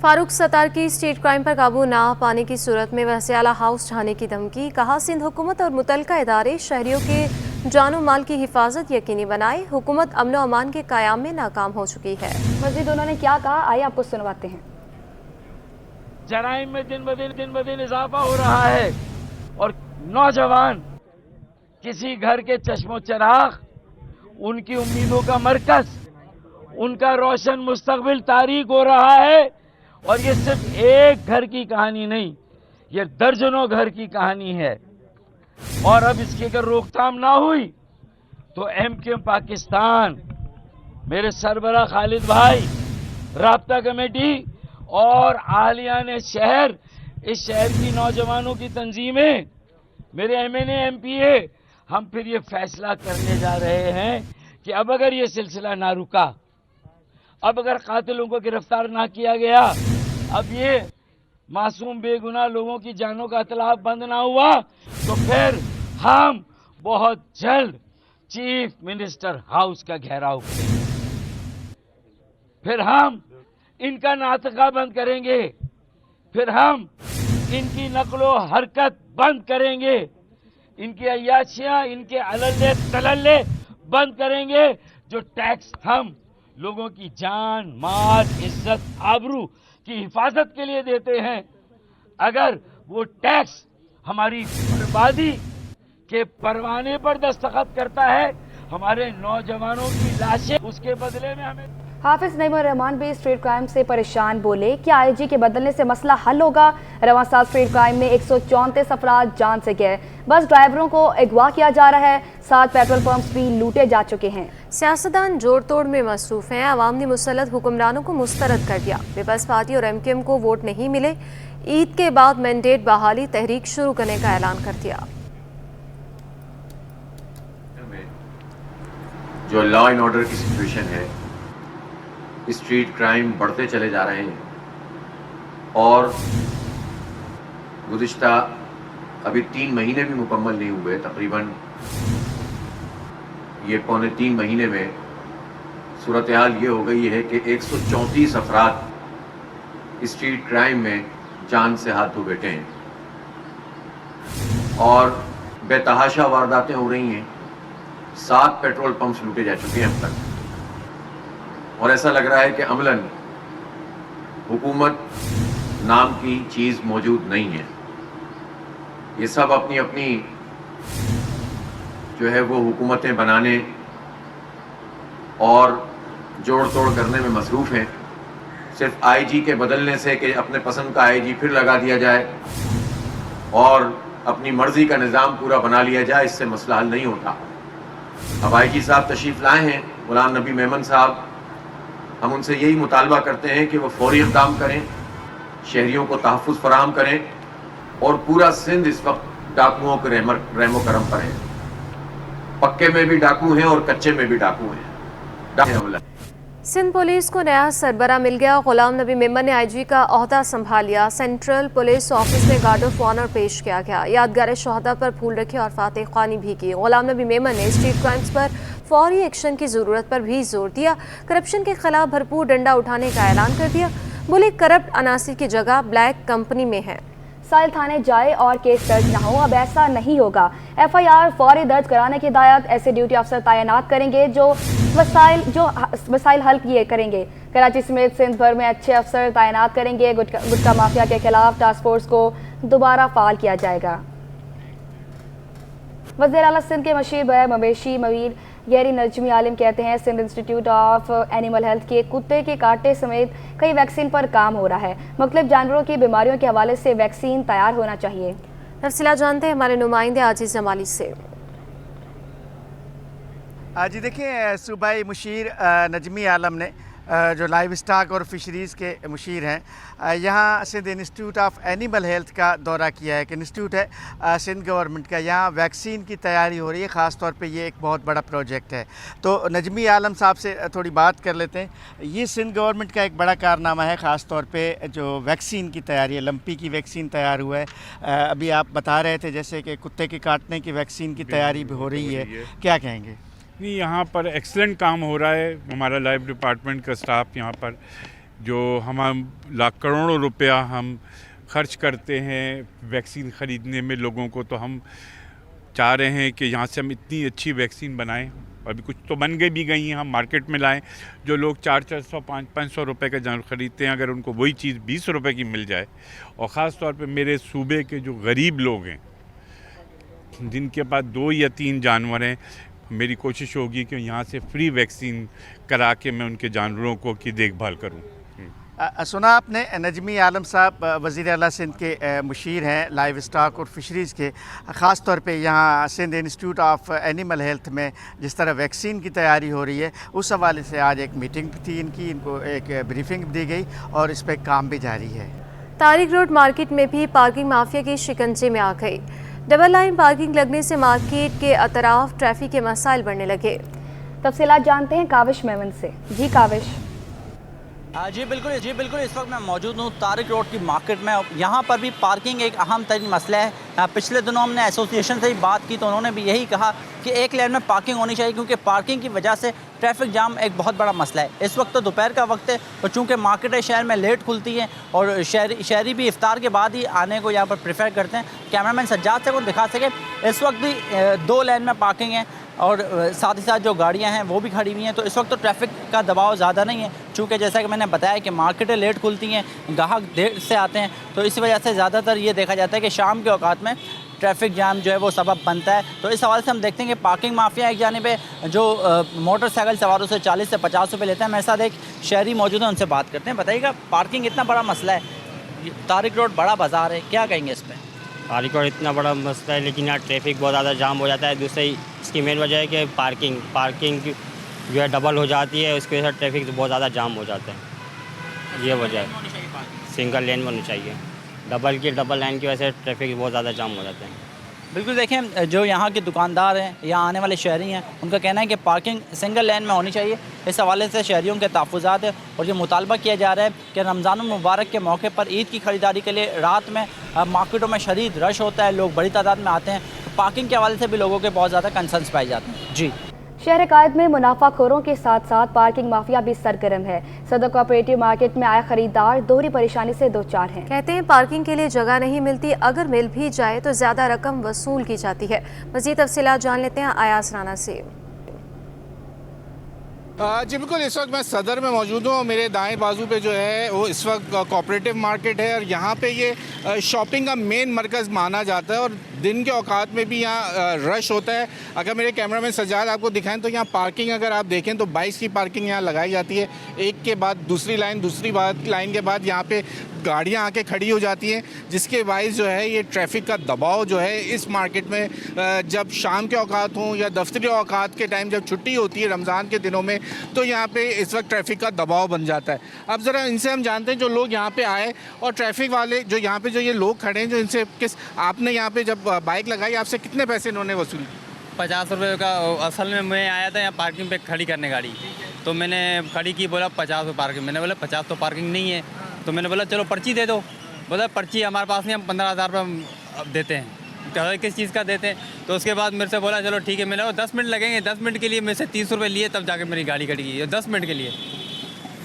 फारूक सत्तार की state crime पर काबू ना पाने की सूरत में वसीला हाउस ढाने की धमकी। कहा सिंध हुकूमत और मुतलका इदारे शहरियों के जानो माल की हिफाजत यकीनी बनाए। हुकूमत अमन व अमान के क़याम में नाकाम हो चुकी है। मज़ीद उन्होंने क्या कहा, आइए आपको सुनवाते हैं। जराइम में दिन ब दिन इजाफा हो रहा है और नौजवान किसी घर के चश्मो चिराग, उनकी उम्मीदों का मरकज, उनका रोशन मुस्तकबिल तारीक हो रहा है। और ये सिर्फ एक घर की कहानी नहीं, ये दर्जनों घर की कहानी है। और अब इसकी अगर रोकथाम ना हुई तो एमक्यूएम पाकिस्तान, मेरे सरबरा खालिद भाई, राब्ता कमेटी और आलियान शहर, इस शहर की नौजवानों की तंजीमें, मेरे एमएनए एमपीए, हम फिर ये फैसला करने जा रहे हैं कि अब अगर ये सिलसिला ना रुका, अब अगर कातिलों को गिरफ्तार ना किया गया, अब ये मासूम बेगुनाह लोगों की जानों का इतलाफ बंद ना हुआ, तो फिर हम बहुत जल्द चीफ मिनिस्टर हाउस का घेराव करेंगे। फिर हम इनका नाटका बंद करेंगे, फिर हम इनकी नकलो हरकत बंद करेंगे, इनकी अय्याशियां, इनके अलल्ले तलल्ले बंद करेंगे। जो टैक्स हम लोगों की जान, माल, इज्जत, आबरू की हिफाजत के लिए देते हैं, अगर वो टैक्स हमारी बर्बादी के परवाने पर दस्तखत करता है, हमारे नौजवानों की लाशें, उसके बदले में हमें। हाफिज नईमुर रहमान भी स्ट्रीट क्राइम से परेशान, बोले क्या आईजी के बदलने से मसला हल होगा। रवां साल स्ट्रीट क्राइम में 134 अफराद जान से गए, बस ड्राइवरों को अगवा किया जा रहा है, 7 पेट्रोल पंप्स भी लूटे जा चुके हैं। सियासतदान जोड़ तोड़ में मसरूफ हैं। अवाम ने मुसल्लत हुक्मरानों को मुस्तरद कर दिया। पीपल्स पार्टी और एमक्यूएम को वोट नहीं मिले। ईद के बाद मैंडेट बहाली तहरीक शुरू करने का ऐलान कर दिया। जो लॉ एंड ऑर्डर की सिचुएशन है, स्ट्रीट क्राइम बढ़ते चले जा रहे हैं और गुज़िश्ता अभी 3 महीने भी मुकम्मल नहीं हुए, तकरीबन ये पौने 3 महीने में सूरत हाल ये हो गई है कि 134 अफराद स्ट्रीट क्राइम में जान से हाथ धो बैठे हैं और बेतहाशा वारदातें हो रही हैं। 7 पेट्रोल पंप्स लूटे जा चुके हैं अब तक और ऐसा लग रहा है कि अमलन हुकूमत नाम की चीज़ मौजूद नहीं है। ये सब अपनी अपनी जो है वो हुकूमतें बनाने और जोड़ तोड़ करने में मसरूफ़ हैं। सिर्फ आईजी के बदलने से कि अपने पसंद का आईजी फिर लगा दिया जाए और अपनी मर्जी का निज़ाम पूरा बना लिया जाए, इससे मसला हल नहीं होता। अब आईजी साहब तशरीफ़ लाए हैं, गुलाम नबी मेमन साहब, हम उनसे यही मुतालबा करते हैं कि वो फौरी इक़दाम करें, शहरियों को तहफ़्फ़ुज़ फराहम करें और पूरा सिंध इस वक्त डाकुओं के रहमो करम पर है। पक्के में भी डाकू हैं और कच्चे में भी डाकू हैं। सिंध पुलिस को नया सरबरा मिल गया। गुलाम नबी मेमन ने आईजी का ओहदा संभाल लिया। सेंट्रल पुलिस ऑफिस में गार्ड ऑफ ऑनर पेश किया गया। यादगार शहदा पर फूल रखे और फातह ख्वानी भी की। गुलाम नबी मेमन ने स्ट्रीट क्राइम्स पर फौरी एक्शन की ज़रूरत पर भी जोर दिया। करप्शन के खिलाफ भरपूर डंडा उठाने का ऐलान कर दिया। बोले करप्ट अनासिर की जगह ब्लैक कंपनी में है। साहिल थाने जाए और केस दर्ज न हो, अब ऐसा नहीं होगा। एफआईआर फौरी दर्ज कराने की हिदायत। ऐसे ड्यूटी अफसर तैनात करेंगे जो मसाइल हल किए करेंगे। कराची समेत सिंध भर में अच्छे अफसर तैनात करेंगे। गुटखा माफिया के खिलाफ टास्क फोर्स को दोबारा फाल किया जाएगा। वज़ीर आला सिंध के मशीर मवेशी मवीर गैरी नजमी आलिम कहते हैं Sindh institute of animal health के कुत्ते के कांटे समेत कई वैक्सीन पर काम हो रहा है। मुख्तलिफ जानवरों की बीमारियों के हवाले से वैक्सीन तैयार होना चाहिए। तफसीलात जानते हैं हमारे नुमाइंदे आजीज जमाली से। जी देखिए, सूबाई मुशीर नजमी आलम ने जो लाइव स्टॉक और फिशरीज़ के मुशीर हैं, यहाँ Sindh institute of animal health का दौरा किया है। कि इंस्टीट्यूट है सिंध गवर्नमेंट का, यहाँ वैक्सीन की तैयारी हो रही है। ख़ास तौर पे ये एक बहुत बड़ा प्रोजेक्ट है। तो नजमी आलम साहब से थोड़ी बात कर लेते हैं। ये सिंध गवर्नमेंट का एक बड़ा कारनामा है, ख़ास तौर पे जो वैक्सीन की तैयारी है। लंपी की वैक्सीन तैयार हुआ है। अभी आप बता रहे थे जैसे कि कुत्ते के काटने की वैक्सीन की तैयारी भी हो रही है, क्या कहेंगे? नहीं, यहाँ पर एक्सीलेंट काम हो रहा है। हमारा लाइव डिपार्टमेंट का स्टाफ यहाँ पर जो हम लाख करोड़ों रुपया हम खर्च करते हैं वैक्सीन ख़रीदने में लोगों को, तो हम चाह रहे हैं कि यहाँ से हम इतनी अच्छी वैक्सीन बनाएं, अभी कुछ तो बन गई भी गई हैं, हम मार्केट में लाएं। जो लोग 400-400 500 रुपए का जानवर ख़रीदते हैं, अगर उनको वही चीज़ 20 रुपए की मिल जाए, और ख़ास तौर पे मेरे सूबे के जो गरीब लोग हैं जिनके पास 2 या 3 जानवर हैं, मेरी कोशिश होगी कि यहाँ से फ्री वैक्सीन करा के मैं उनके जानवरों को की देखभाल करूँ। सुना आपने नजमी आलम साहब वज़ीर आला सिंध के मुशीर हैं लाइव स्टॉक और फिशरीज़ के। ख़ास तौर पे यहाँ Sindh institute of animal health में जिस तरह वैक्सीन की तैयारी हो रही है, उस हवाले से आज एक मीटिंग थी इनकी, इनको एक ब्रीफिंग दी गई और इस पर काम भी जारी है। तारिक रोड मार्केट में भी पार्किंग माफिया के शिकंजे में आ गई। डबल लाइन पार्किंग लगने से मार्केट के अतराफ ट्रैफिक के मसाइल बढ़ने लगे। तफसीलात जानते हैं काविश मेमन से। जी काविश। जी बिल्कुल इस वक्त मैं मौजूद हूँ तारिक रोड की मार्केट में। यहाँ पर भी पार्किंग एक अहम तरीन मसला है। पिछले दिनों हमने एसोसिएशन से ही बात की तो उन्होंने भी यही कहा कि एक लेन में पार्किंग होनी चाहिए, क्योंकि पार्किंग की वजह से ट्रैफिक जाम एक बहुत बड़ा मसला है। इस वक्त तो दोपहर का वक्त है और चूँकि मार्केटें शहर में लेट खुलती हैं और शहरी भी इफ्तार के बाद ही आने को यहाँ पर प्रेफर करते हैं। कैमरामैन सज्जाद से वो दिखा सके, इस वक्त भी 2 लेन में पार्किंग है और साथ ही साथ जो गाड़ियां हैं वो भी खड़ी हुई हैं। तो इस वक्त तो ट्रैफिक का दबाव ज़्यादा नहीं है, चूँकि जैसा कि मैंने बताया कि मार्केटें लेट खुलती हैं, ग्राहक देर से आते हैं, तो इस वजह से ज़्यादातर ये देखा जाता है कि शाम के औकात में ट्रैफिक जाम जो है वो सबब बनता है। तो इस हवाले से हम देखते हैं कि पार्किंग माफिया एक जानिब है जो मोटरसाइकिल सवारों से 40 से 50 रुपये लेते हैं। मेरे साथ एक शहरी मौजूद है, उनसे बात करते हैं। बताइएगा, पार्किंग इतना बड़ा मसला है, तारिक रोड बड़ा बाज़ार है, क्या कहेंगे इस पर? तारिक रोड इतना बड़ा मसला है, लेकिन यहाँ ट्रैफिक बहुत ज़्यादा जाम हो जाता है। दूसरी इसकी मेन वजह है कि पार्किंग जो है डबल हो जाती है, उसकी वजह से ट्रैफिक बहुत ज़्यादा जाम हो जाता है। ये वजह है, सिंगल लेन में होनी चाहिए। डबल लाइन की वजह से ट्रैफिक बहुत ज़्यादा जाम हो जाता है। बिल्कुल, देखें जो यहाँ के दुकानदार हैं, यहाँ आने वाले शहरी हैं, उनका कहना है कि पार्किंग सिंगल लेन में होनी चाहिए। इस हवाले से शहरियों के तहफ़्फ़ुज़ात है और ये मुतालबा किया जा रहा है कि रमज़ान मुबारक के मौके पर ईद की ख़रीदारी के लिए रात में मार्केटों में शदीद रश होता है, लोग बड़ी तादाद में आते हैं। तो पार्किंग के हवाले से भी लोगों के बहुत ज़्यादा कंसर्न्स पाए जाते हैं। जी, शहर कायद में मुनाफाखोरों के साथ साथ पार्किंग माफिया भी सरगर्म है। सदर कोऑपरेटिव मार्केट में आए खरीदार दोहरी परेशानी से दो चार हैं। कहते हैं पार्किंग के लिए जगह नहीं मिलती, अगर मिल भी जाए तो ज्यादा रकम वसूल की जाती है। मज़ीद तफसीलात जान लेते हैं आयास राना से। जी बिल्कुल, इस वक्त मैं सदर में मौजूद हूँ और मेरे दाएं बाजू पे जो है वो इस वक्त कोऑपरेटिव मार्केट है और यहाँ पे ये शॉपिंग का मेन मरकज़ माना जाता है और दिन के औकात में भी यहाँ रश होता है। अगर मेरे कैमरामैन सज्जाद आपको दिखाएं तो यहाँ पार्किंग अगर आप देखें तो 22 की पार्किंग यहाँ लगाई जाती है, एक के बाद दूसरी लाइन के बाद यहाँ पे गाड़ियाँ आके खड़ी हो जाती हैं, जिसके बाइस जो है ये ट्रैफिक का दबाव जो है इस मार्केट में जब शाम के औकात हों या दफ्तरी औकात के टाइम जब छुट्टी होती है रमज़ान के दिनों में, तो यहाँ पे इस वक्त ट्रैफिक का दबाव बन जाता है। अब ज़रा इनसे हम जानते हैं जो लोग यहाँ पे आए और ट्रैफिक वाले जो यहाँ पे जो ये लोग खड़े हैं, जो इनसे आपने यहाँ पे जब बाइक लगाई आपसे कितने पैसे इन्होंने वसूल किए? 50 रुपये का। असल में मैं आया था यहाँ पार्किंग पे खड़ी करने गाड़ी, तो मैंने खड़ी की, बोला 50 रुपये पार्किंग। मैंने बोला 50 तो पार्किंग नहीं है, तो मैंने बोला चलो पर्ची दे दो। बोला पर्ची हमारे पास नहीं, हम 15,000 रुपये देते हैं। तो किस चीज़ का देते हैं? तो उसके बाद मेरे से बोला चलो ठीक है। मैंने 10 मिनट लगेंगे, 10 मिनट के लिए मेरे से 30 रुपये लिए, तब जाके मेरी गाड़ी खड़ी की 10 मिनट के लिए।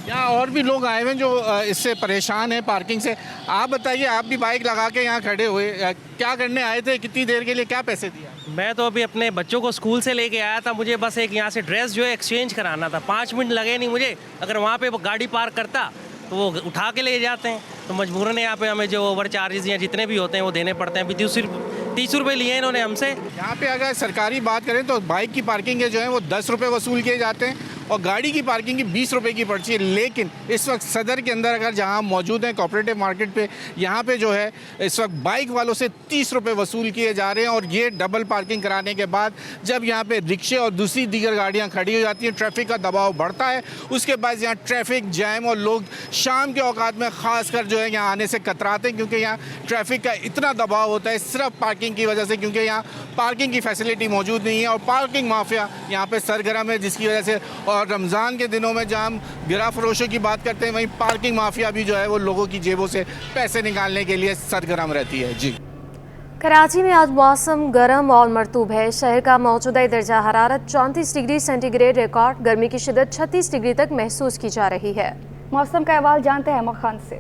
यहाँ और भी लोग आए हुए हैं जो इससे परेशान हैं पार्किंग से। आप बताइए, आप भी बाइक लगा के यहाँ खड़े हुए, क्या करने आए थे, कितनी देर के लिए, क्या पैसे दिया? मैं तो अभी अपने बच्चों को स्कूल से लेके आया था, मुझे बस एक यहाँ से ड्रेस जो है एक्सचेंज कराना था। 5 मिनट लगे नहीं मुझे। अगर वहाँ पे गाड़ी पार्क करता तो वो उठा के ले जाते हैं, तो मजबूरन यहाँ पे हमें जो ओवर चार्जेस या जितने भी होते हैं वो देने पड़ते हैं। अभी 30 रुपये लिए इन्होंने हमसे। यहाँ पे अगर सरकारी बात करें तो बाइक की पार्किंग के जो है वो 10 रुपये वसूल किए जाते हैं और गाड़ी की पार्किंग की 20 रुपये की पर्ची है। लेकिन इस वक्त सदर के अंदर अगर जहाँ मौजूद हैं कोऑपरेटिव मार्केट पे, यहाँ पे जो है इस वक्त बाइक वालों से 30 रुपये वसूल किए जा रहे हैं। और ये डबल पार्किंग कराने के बाद जब यहाँ पे रिक्शे और दूसरी दीगर गाड़ियाँ खड़ी हो जाती हैं, ट्रैफिक का दबाव बढ़ता है। उसके बाद यहाँ ट्रैफिक जैम और लोग शाम के औकात में ख़ासकर जो है यहाँ आने से कतराते हैं, क्योंकि यहाँ ट्रैफिक का इतना दबाव होता है सिर्फ पार्किंग की वजह से, क्योंकि यहाँ पार्किंग की फैसिलिटी मौजूद नहीं है और पार्किंग माफिया यहाँ पे सरगर्म है, जिसकी वजह से। और रमज़ान के दिनों में जहाँ हम गिरा फरोशों की बात करते हैं, वहीं पार्किंग माफिया भी जो है वो लोगों की जेबों से पैसे निकालने के लिए सरगर्म रहती है। जी, कराची में आज मौसम गर्म और मरतूब है। शहर का मौजूदा दर्जा हरारत 34 डिग्री सेंटीग्रेड रिकॉर्ड। गर्मी की शिद्दत 36 डिग्री तक महसूस की जा रही है। मौसम का अहवाल जानते हैं मखान से।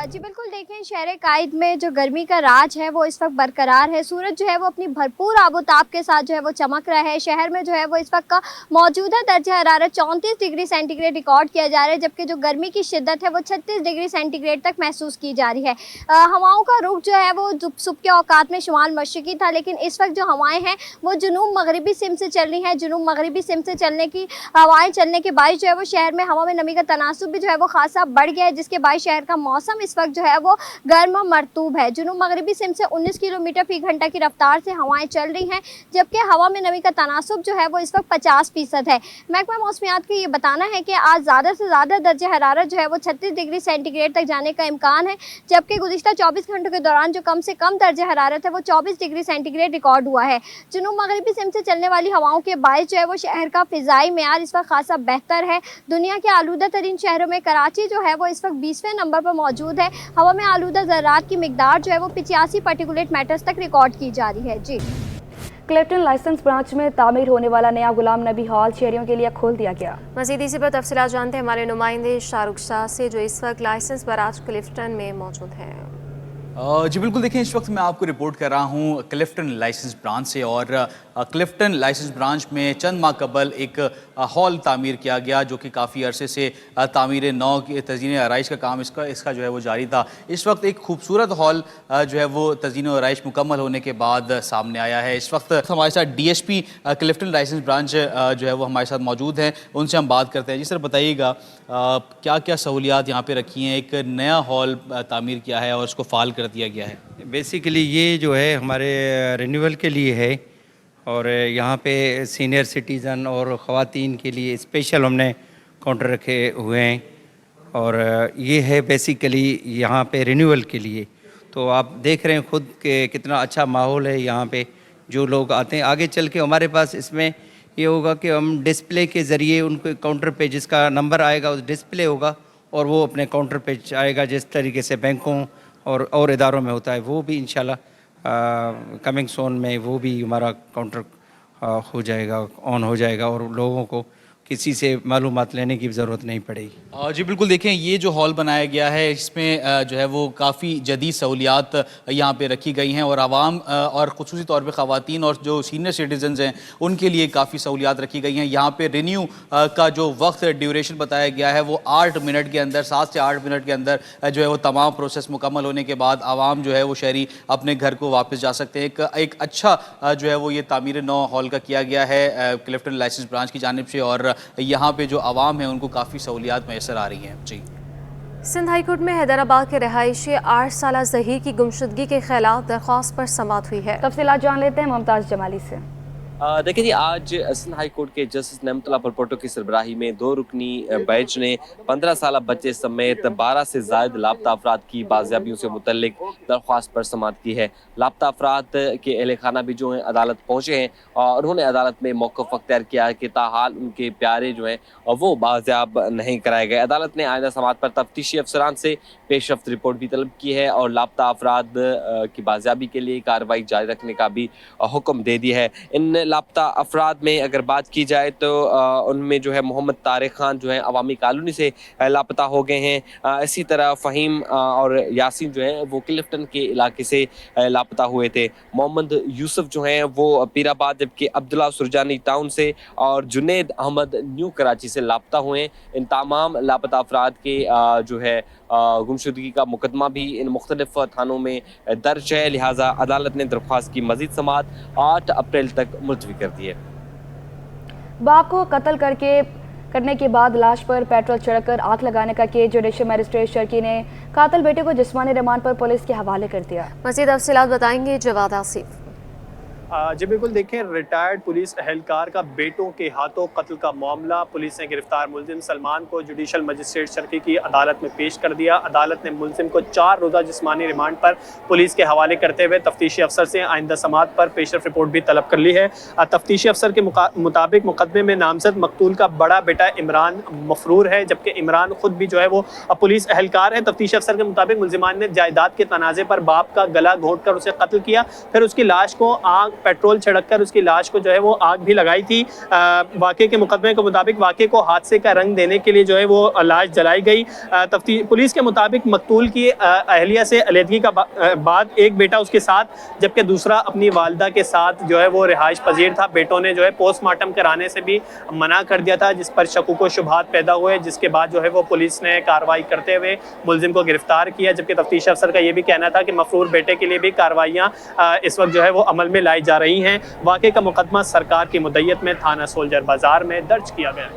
जी बिल्कुल, देखें शहर कायद में जो गर्मी का राज है वो इस वक्त बरकरार है। सूरज जो है वो अपनी भरपूर आबोताब के साथ जो है वो चमक रहा है। शहर में जो है वो इस वक्त का मौजूदा दर्जा हरारत 34 डिग्री सेंटीग्रेड रिकॉर्ड किया जा रहा है, जबकि जो गर्मी की शिद्दत है वो 36 डिग्री सेंटीग्रेड तक महसूस की जा रही है। हवाओं का रुख जो है वो सुबह के औकात में शुमाल मशरकी था, लेकिन इस वक्त जो हवाएँ हैं वो जुनूब मगरबी सिम से चल रही हैं। जुनूब मगरबी सिम से चलने की हवाएँ चलने के बायस जो है वो शहर में हवा में नमी का तनासुब भी जो है वो खासा बढ़ गया है, जिसके बायस शहर का मौसम इस वक्त जो है वो गर्म मरतूब है। जुनूब मगरबी सिम से 19 किलोमीटर फी घंटा की रफ्तार से हवाएं चल रही हैं, जबकि हवा में नमी का तनासुब जो है वो इस वक्त 50% है। महकमा मौसमियात का ये बताना है कि आज ज़्यादा से ज़्यादा दर्जा हरारत जो है वो 36 डिग्री सेंटीग्रेड तक जाने का इम्कान है, जबकि गुज़िश्ता 24 घंटों के दौरान जो कम से कम दर्जा हरारत है वो 24 डिग्री सेंटीग्रेड रिकॉर्ड हुआ है। जुनूब मगरबी सिम से चलने वाली हवाओं के बायस जो है वो शहर का फ़िज़ाई मेयार इस वक्त खासा बेहतर है। दुनिया के आलूदा तरीन शहरों में कराची जो है वो इस वक्त 20वें नंबर पर मौजूद है। हवा में आलूदा ज़रात की मिकदार जो है वो 85 पार्टिकुलेट मैटर्स तक रिकॉर्ड की जा रही है। जी, क्लिफ्टन लाइसेंस ब्रांच में तामीर होने वाला नया गुलाम नबी हॉल शहरियों के लिए खोल दिया गया। मज़ीद इसी पर तफसीलात जानते हैं हमारे नुमाइंदे शाहरुख शाह से, जो इस वक्त लाइसेंस ब्रांच क्लिफ्टन में मौजूद है। जी बिल्कुल, देखें इस वक्त मैं आपको रिपोर्ट कर रहा हूँ क्लिफ्टन लाइसेंस ब्रांच से, और क्लिफ्टन लाइसेंस ब्रांच में चंद माह कबल एक हॉल तामीर किया गया, जो कि काफ़ी अरसे से तामीर नौ की तज़ीन आराइश का काम इसका जो है वो जारी था। इस वक्त एक खूबसूरत हॉल जो है वो तज़ीन आराइश मुकम्मल होने के बाद सामने आया है। इस वक्त हमारे साथ DSP क्लिफ्टन लाइसेंस ब्रांच जो है वो हमारे साथ मौजूद हैं, उनसे हम बात करते हैं। जी सर, बताइएगा क्या क्या सहूलियात यहाँ पर रखी हैं? एक नया हॉल तामीर किया है और उसको फ़ाल कर दिया गया है। बेसिकली ये जो है हमारे रिन्यूअल के लिए है, और यहाँ पे सीनियर सिटीज़न और ख़वातीन के लिए स्पेशल हमने काउंटर रखे हुए हैं, और ये है बेसिकली यहाँ पे रिन्यूअल के लिए। तो आप देख रहे हैं खुद के कितना अच्छा माहौल है यहाँ पे। जो लोग आते हैं, आगे चल के हमारे पास इसमें ये होगा कि हम डिस्प्ले के ज़रिए उनको काउंटर पे जिसका नंबर आएगा उस डिस्प्ले होगा, और वो अपने काउंटर पे आएगा, जिस तरीके से बैंकों और इदारों में होता है। वो भी इंशाल्लाह कमिंग सोन में वो भी हमारा काउंटर हो जाएगा, ऑन हो जाएगा, और लोगों को किसी से मालूमात लेने की ज़रूरत नहीं पड़ेगी। जी बिल्कुल, देखें ये जो हॉल बनाया गया है इसमें जो है वो काफ़ी जदीद सहूलियात यहाँ पे रखी गई हैं, और आवाम और ख़ुसूसी तौर पे ख़वातीन और जो सीनियर सिटीज़न्स हैं उनके लिए काफ़ी सहूलियात रखी गई हैं। यहाँ पे रिन्यू का जो वक्त ड्यूरेशन बताया गया है वो 8 मिनट के अंदर, 7 से 8 मिनट के अंदर जो है वो तमाम प्रोसेस मुकम्मल होने के बाद आवाम जो है वो शहरी अपने घर को वापस जा सकते हैं। एक अच्छा जो है वो ये तामीर नौ हॉल का किया गया है क्लिफ्टन लाइसेंस ब्रांच की जानिब से, और यहाँ पे जो आवाम है उनको काफ़ी सहूलियात मैसर आ रही हैं। जी, सिंध हाई कोर्ट में हैदराबाद के रहायशी 8 साला ज़हीर की गुमशुदगी के खिलाफ दरख्वास्त पर समाअत हुई है। तफसीलात जान लेते हैं मुमताज़ जमाली से। देखिए जी, आज सिंध हाई कोर्ट के जस्टिस नेमतुल्लाह परपोटो की सरबराही में 2 रुकनी बेंच ने 15 साल बच्चे समेत 12 से ज़ायद लापता अफराद की बाजियाबियों से मुतल्लिक दरख्वास्त पर समाअत की है। लापता अफराद के अहले खाना भी जो हैं अदालत पहुँचे हैं, और उन्होंने अदालत में मौक़िफ़ अख्तियार किया है कि ताहाल उनके प्यारे जो हैं वो बाजियाब नहीं कराए गए। अदालत ने आइंदा समाअत पर तफ्तीशी अफसरान से पेशरफ्त रिपोर्ट भी तलब की है, और लापता अफराद की बाजियाबी के लिए कार्रवाई जारी रखने का भी हुक्म दे दिया है। इन लापता अफराद में अगर बात की जाए तो उनमें जो है मोहम्मद तारिक खान जो है अवामी कॉलोनी से लापता हो गए हैं। इसी तरह फ़हीम और यासीन जो हैं वो क्लिफ्टन के इलाके से लापता हुए थे। मोहम्मद यूसुफ जो हैं वो पीराबाद, जबकि अब्दुल्ला सुरजानी टाउन से और जुनेद अहमद न्यू कराची से लापता हुए। इन तमाम लापता अफराद के जो है गुमशुदगी का मुकदमा भी इन मुख्तलिफ थानों में दर्ज है, लिहाजा अदालत ने दरख्वास्त की मजीद समाअत 8 अप्रैल तक मुलतवी कर दी है। बाप को कत्ल करने के बाद लाश पर पेट्रोल छिड़ककर आग लगाने का केस जुडिशल मजिस्ट्रेट शर्की ने कातिल बेटे को जिस्मानी रिमांड पर पुलिस के हवाले कर दिया। मज़ीद तफसीलात बताएंगे जवाद आसिफ। जी बिल्कुल, देखें रिटायर्ड पुलिस एहलकार का बेटों के हाथों कत्ल का मामला, पुलिस ने गिरफ्तार मुलजिम सलमान को जुडिशल मजिस्ट्रेट शर्की की अदालत में पेश कर दिया। अदालत ने मुलजिम को 4 रोज़ा जिस्मानी रिमांड पर पुलिस के हवाले करते हुए तफ्तीशी अफसर से आइंदा समाअत पर पेशरफ रिपोर्ट भी तलब कर ली है। तफ्तीशी अफसर के मुताबिक मुकदमे में नामजद मकतूल का बड़ा बेटा इमरान मफरूर है, जबकि इमरान खुद भी जो है वो पुलिस एहलकार है। तफ्तीशी अफसर के मुताबिक मुलजिमान ने जायदाद के तनाज़े पर बाप का गला घोंट कर उसे कत्ल किया, फिर उसकी लाश को आग वक्त पेट्रोल छिड़क कर उसकी लाश को जो है वो आग भी लगाई थी। वाक़े के मुकदमे के मुताबिक वाक़े को हादसे का रंग देने के लिए जो है वो लाश जलाई गई। पुलिस के मुताबिक मकतूल की अहलिया से अलहदगी का बाद एक बेटा उसके साथ जबकि दूसरा अपनी वालदा के साथ जो है वो रिहाइश पजीर था। बेटों ने जो है पोस्टमार्टम कराने से भी मना कर दिया था, जिस पर शकूक व शुबहात पैदा हुए, जिसके बाद जो है वो पुलिस ने कार्रवाई करते हुए मुलजिम को गिरफ्तार किया। जबकि तफ्तीश अफसर का ये भी कहना था कि मफरूर बेटे के लिए भी कार्रवाइयाँ इस वक्त जो है वो अमल में लाई जा रही हैं। वाक़े का मुकदमा सरकार की मुद्दत में थाना सोल्जर बाजार में दर्ज किया गया।